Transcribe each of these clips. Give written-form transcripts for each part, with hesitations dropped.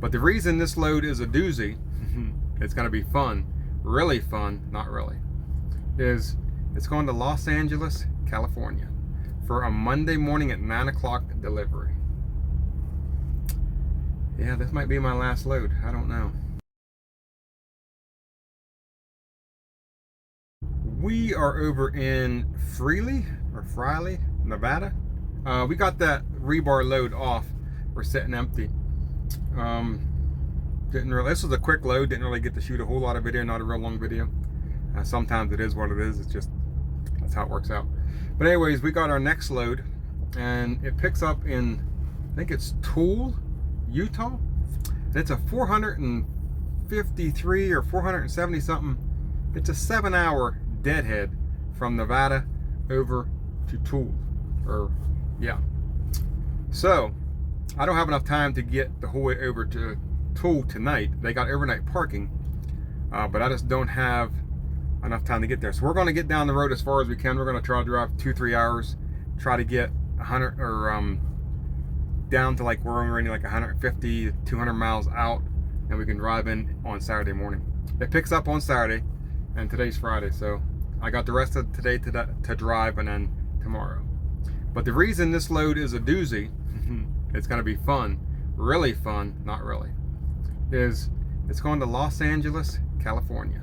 But the reason this load is a doozy, it's going to be fun, really fun, not really, is it's going to Los Angeles, California for a Monday morning at 9 o'clock delivery. Yeah, this might be my last load. I don't know. We are over in Friley, Nevada. We got that rebar load off. We're sitting empty. This was a quick load. Didn't really get to shoot a whole lot of video, not a real long video. Sometimes it is what it is. It's just, that's how it works out. But anyways, we got our next load, and it picks up in, I think it's Tool, Utah. And it's a 453 or 470 something. It's a 7-hour deadhead from Nevada over to Tool, or yeah. So I don't have enough time to get the whole way over to Tool tonight. They got overnight parking, but I just don't have enough time to get there. So we're going to get down the road as far as we can. We're going to try to drive 2-3 hours, try to get 100 or down to like we're already like 150 200 miles out, and we can drive in on Saturday morning. It picks up on Saturday, and today's Friday, so I got the rest of today to drive, and then tomorrow. But the reason this load is a doozy, it's going to be fun, really fun, not really, is it's going to Los Angeles, California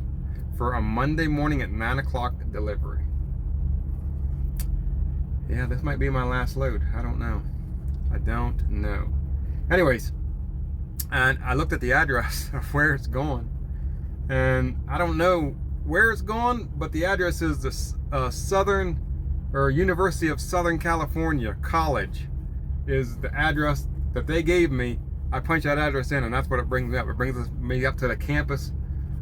for a Monday morning at 9 o'clock delivery. Yeah, this might be my last load. I don't know. I don't know. Anyways, and I looked at the address of where it's going, and I don't know where it's going, but the address is the University of Southern California College is the address that they gave me. I punched that address in, and that's what it brings me up. It brings me up to the campus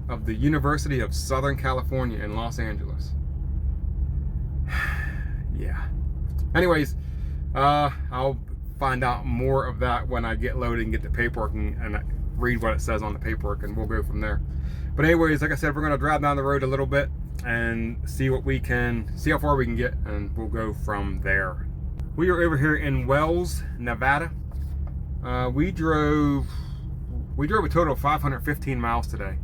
of the University of Southern California in Los Angeles. Yeah. Anyways, I'll find out more of that when I get loaded and get the paperwork and read what it says on the paperwork, and we'll go from there. But anyways, like I said, we're going to drive down the road a little bit and see how far we can get, and we'll go from there. We are over here in Wells, Nevada. We drove a total of 515 miles today.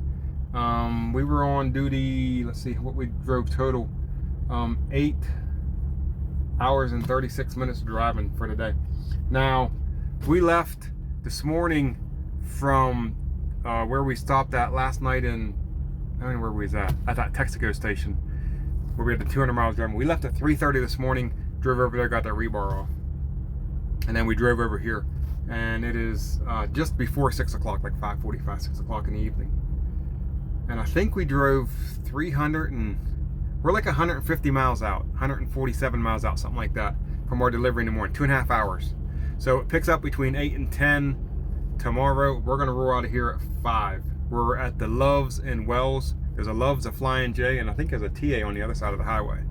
We were on duty, let's see what we drove total, 8 hours and 36 minutes driving for today. Now, we left this morning from where we stopped at last night in, I don't know where we was at that Texaco station, where we had the 200 miles driving. We left at 3:30 this morning, drove over there, got that rebar off, and then we drove over here, and it is just before 6 o'clock, like 5:45, 6 o'clock in the evening. And I think we drove we're like 150 miles out, 147 miles out, something like that, from our delivery in the morning, 2.5 hours. So it picks up between 8 and 10 tomorrow. We're gonna roll out of here at 5. We're at the Loves in Wells. There's a Loves, a Flying J, and I think there's a TA on the other side of the highway.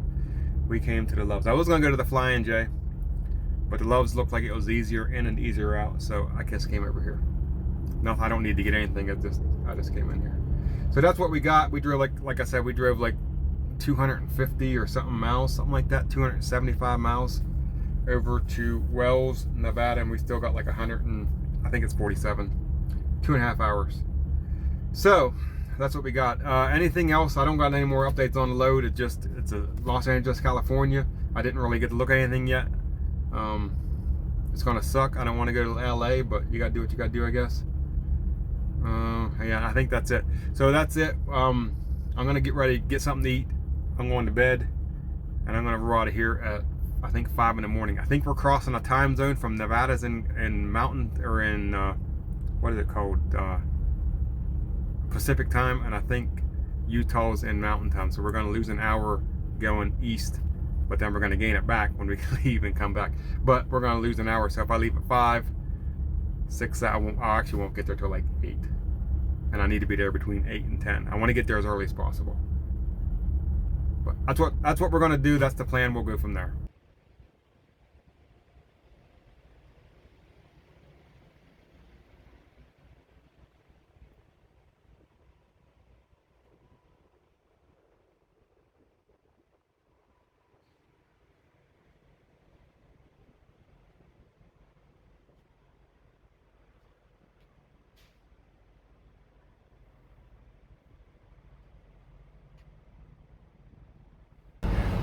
We came to the Loves. I was gonna go to the Flying J, but the Loves looked like it was easier in and easier out, so I just came over here. No, I don't need to get anything. I just came in here. So that's what we got. We drove like I said, we drove like 250 or something miles, something like that, 275 miles over to Wells, Nevada, and we still got like 100 and I think it's 47, 2.5 hours. So that's what we got. Anything else? I don't got any more updates on the load. It's a Los Angeles, California. I didn't really get to look at anything yet. It's gonna suck. I don't want to go to LA, but you gotta do what you gotta do, I guess. Yeah, I think that's it. So that's it. I'm gonna get ready, get something to eat. I'm going to bed, and I'm gonna roll out of here at, I think, 5 in the morning. I think we're crossing a time zone from Nevada's in Mountain, or in what is it called, Pacific time, and I think Utah's in Mountain time. So we're gonna lose an hour going east, but then we're gonna gain it back when we leave and come back. But we're gonna lose an hour. So if I leave at 5, 6, I actually won't get there till like 8, and I need to be there between 8 and 10. I want to get there as early as possible. But that's what we're gonna do. That's the plan. We'll go from there.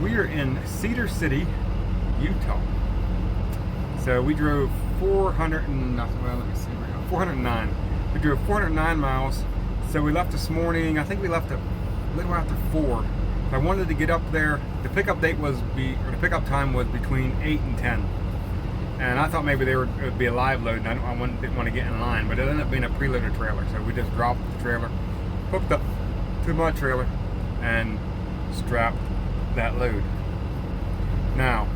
We are in Cedar City, Utah. So we drove 409. We drove 409 miles. So we left this morning. I think we left a little after 4. I wanted to get up there. The pickup date was the pickup time was between 8 and 10. And I thought maybe it would be a live load, and I didn't want to get in line, but it ended up being a preloaded trailer. So we just dropped the trailer, hooked up to my trailer, and strapped that load. Now,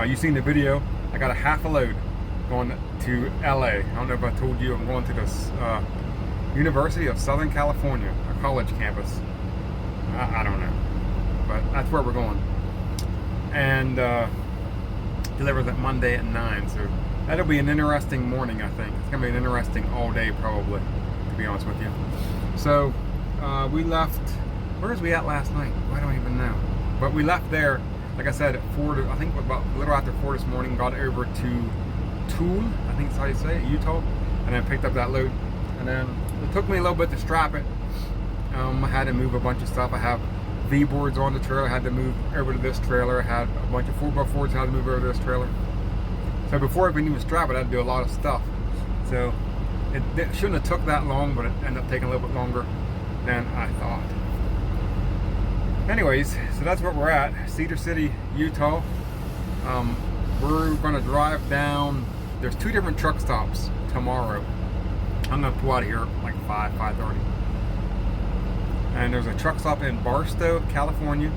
you've seen the video. I got a half a load going to LA. I don't know if I told you I'm going to this University of Southern California, a college campus. I don't know, but that's where we're going. And delivers it Monday at 9, so that'll be an interesting morning. I think it's gonna be an interesting all day, probably, to be honest with you. So we left. Where was we at last night? I don't even know. But we left there, like I said, at 4. I think about a little after 4 this morning. Got over to Tool, I think that's how you say it, Utah, and then picked up that load. And then it took me a little bit to strap it. I had to move a bunch of stuff. I have V-boards on the trailer. I had to move over to this trailer. I had a bunch of 4x4s. I had to move over to this trailer. So before I could even strap it, I had to do a lot of stuff. So it shouldn't have took that long, but it ended up taking a little bit longer than I thought. Anyways, so that's where we're at, Cedar City, Utah. We're gonna drive down. There's 2 different truck stops tomorrow. I'm gonna pull out of here at like 5:30. And there's a truck stop in Barstow, California.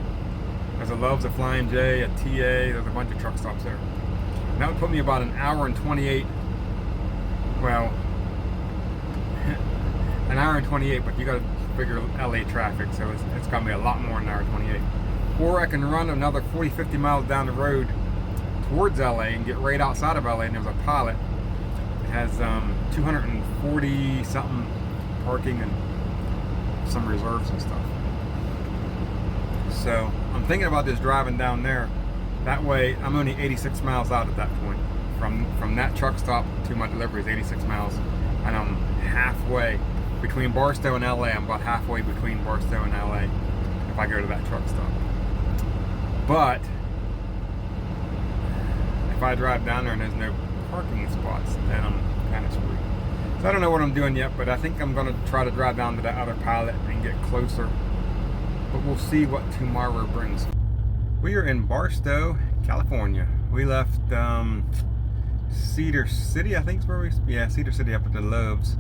There's a Love's, a Flying J, a TA. There's a bunch of truck stops there. And that would put me about an hour and 28. Well, an hour and 28, but you got to figure LA traffic, so it's going to be a lot more than an hour and 28. Or I can run another 40, 50 miles down the road towards LA and get right outside of LA, and there's a Pilot. It has 240 something parking and some reserves and stuff. So I'm thinking about just driving down there. That way I'm only 86 miles out at that point. From that truck stop to my delivery is 86 miles, and I'm halfway between Barstow and LA. I'm about halfway between Barstow and LA if I go to that truck stop. But if I drive down there and there's no parking spots, then I'm kind of screwed. So I don't know what I'm doing yet, but I think I'm going to try to drive down to that other Pilot and get closer. But we'll see what tomorrow brings. We are in Barstow, California. We left Cedar City, I think is where Cedar City up at the Love's.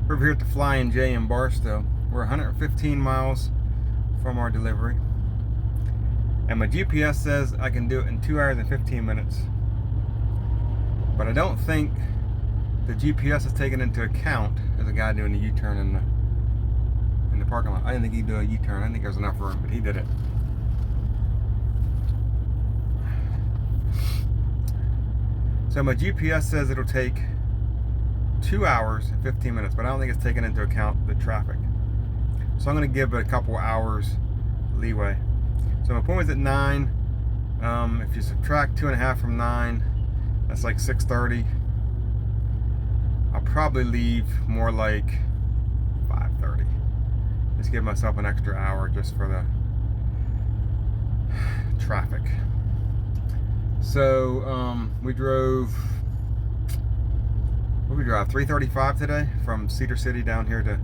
We're over here at the Flying J in Barstow. We're 115 miles from our delivery. And my GPS says I can do it in 2 hours and 15 minutes. But I don't think the GPS is taken into account. There's a guy doing a U-turn in the parking lot. I didn't think he'd do a U-turn. I didn't think there was enough room, but he did it. So my GPS says it'll take 2 hours and 15 minutes, but I don't think it's taken into account the traffic. So I'm going to give it a couple hours leeway. So my appointment's at 9. If you subtract 2.5 from 9, that's like 6:30. I'll probably leave more like 5:30. Just give myself an extra hour just for the traffic. So we drove. What did we drive? 3:35 today from Cedar City down here to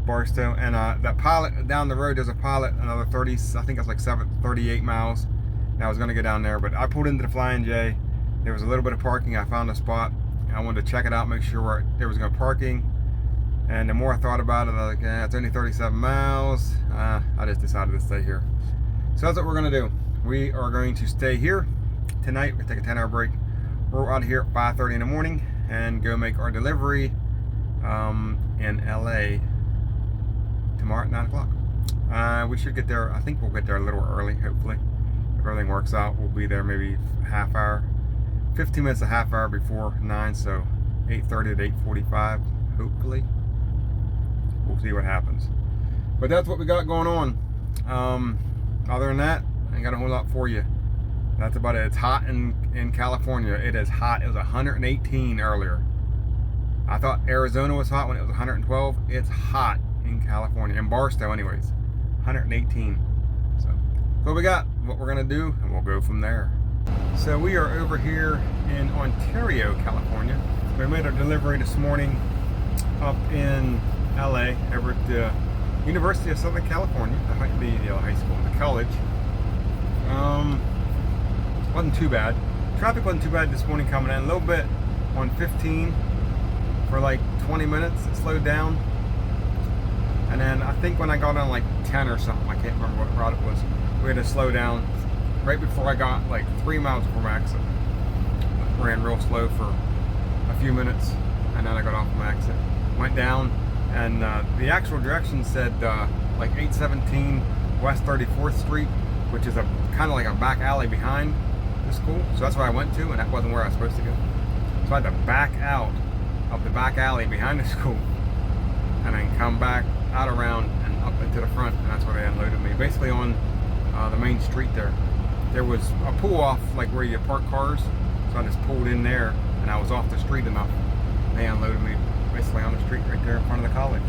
Barstow, and that Pilot down the road. There's a Pilot, another 30. I think it's like 38 miles. And I was gonna go down there, but I pulled into the Flying J. There was a little bit of parking. I found a spot. I wanted to check it out, make sure there was good parking. And the more I thought about it, I was like, it's only 37 miles. I just decided to stay here. So that's what we're gonna do. We are going to stay here tonight. We're gonna take a 10-hour break. We're out of here at 5:30 in the morning and go make our delivery in LA tomorrow at 9 o'clock. We should get there. I think we'll get there a little early, hopefully. If everything works out, we'll be there maybe half hour. 15 minutes, a half hour before 9, so 8:30 to 8:45, hopefully. We'll see what happens. But that's what we got going on. Other than that, I ain't got a whole lot for you. That's about it. It's hot in California. It is hot. It was 118 earlier. I thought Arizona was hot when it was 112. It's hot in California, in Barstow anyways. 118. So what we got, what we're gonna do, and we'll go from there. So we are over here in Ontario, California. We made our delivery this morning up in LA, over at the University of Southern California, the high school, the college. Wasn't too bad. Traffic wasn't too bad this morning coming in. A little bit on 15 for like 20 minutes. It slowed down. And then I think when I got on like 10 or something, I can't remember what route it was, we had to slow down right before I got like 3 miles before my exit. Ran real slow for a few minutes, and then I got off my exit. Went down, and the actual direction said like 817 West 34th Street, which is a kind of like a back alley behind the school. So that's where I went to, and that wasn't where I was supposed to go. So I had to back out of the back alley behind the school, and then come back out around and up into the front, and that's where they unloaded me. Basically on the main street there. There was a pull off like where you park cars, so I just pulled in there, and I was off the street enough. They unloaded me basically on the street right there in front of the college.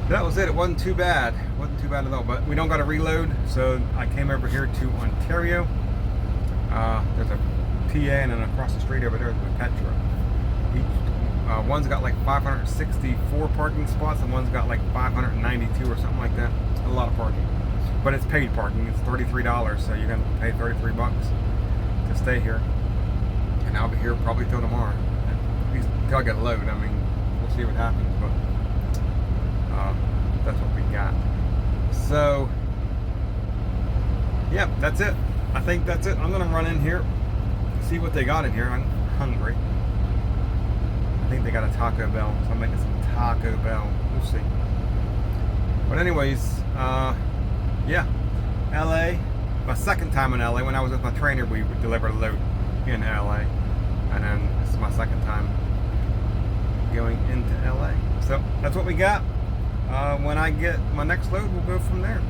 That was it. It wasn't too bad. It wasn't too bad at all. But we don't got to reload, so I came over here to Ontario. There's a PA, and then across the street over there is a Petra. One's got like 564 parking spots, and one's got like 592 or something like that. A lot of parking, but it's paid parking. It's $33, so you're gonna pay 33 bucks to stay here. And I'll be here probably till tomorrow, at least till I get a load. I mean, we'll see what happens, but that's what we got. So yeah, that's it. I think that's it. I'm gonna run in here, see what they got in here. I'm hungry. I think they got a Taco Bell, so I'm making some Taco Bell. We'll see. But anyways, yeah, LA. My second time in LA. When I was with my trainer, we would deliver a load in LA, and then this is my second time going into LA. So that's what we got. When I get my next load, we'll go from there.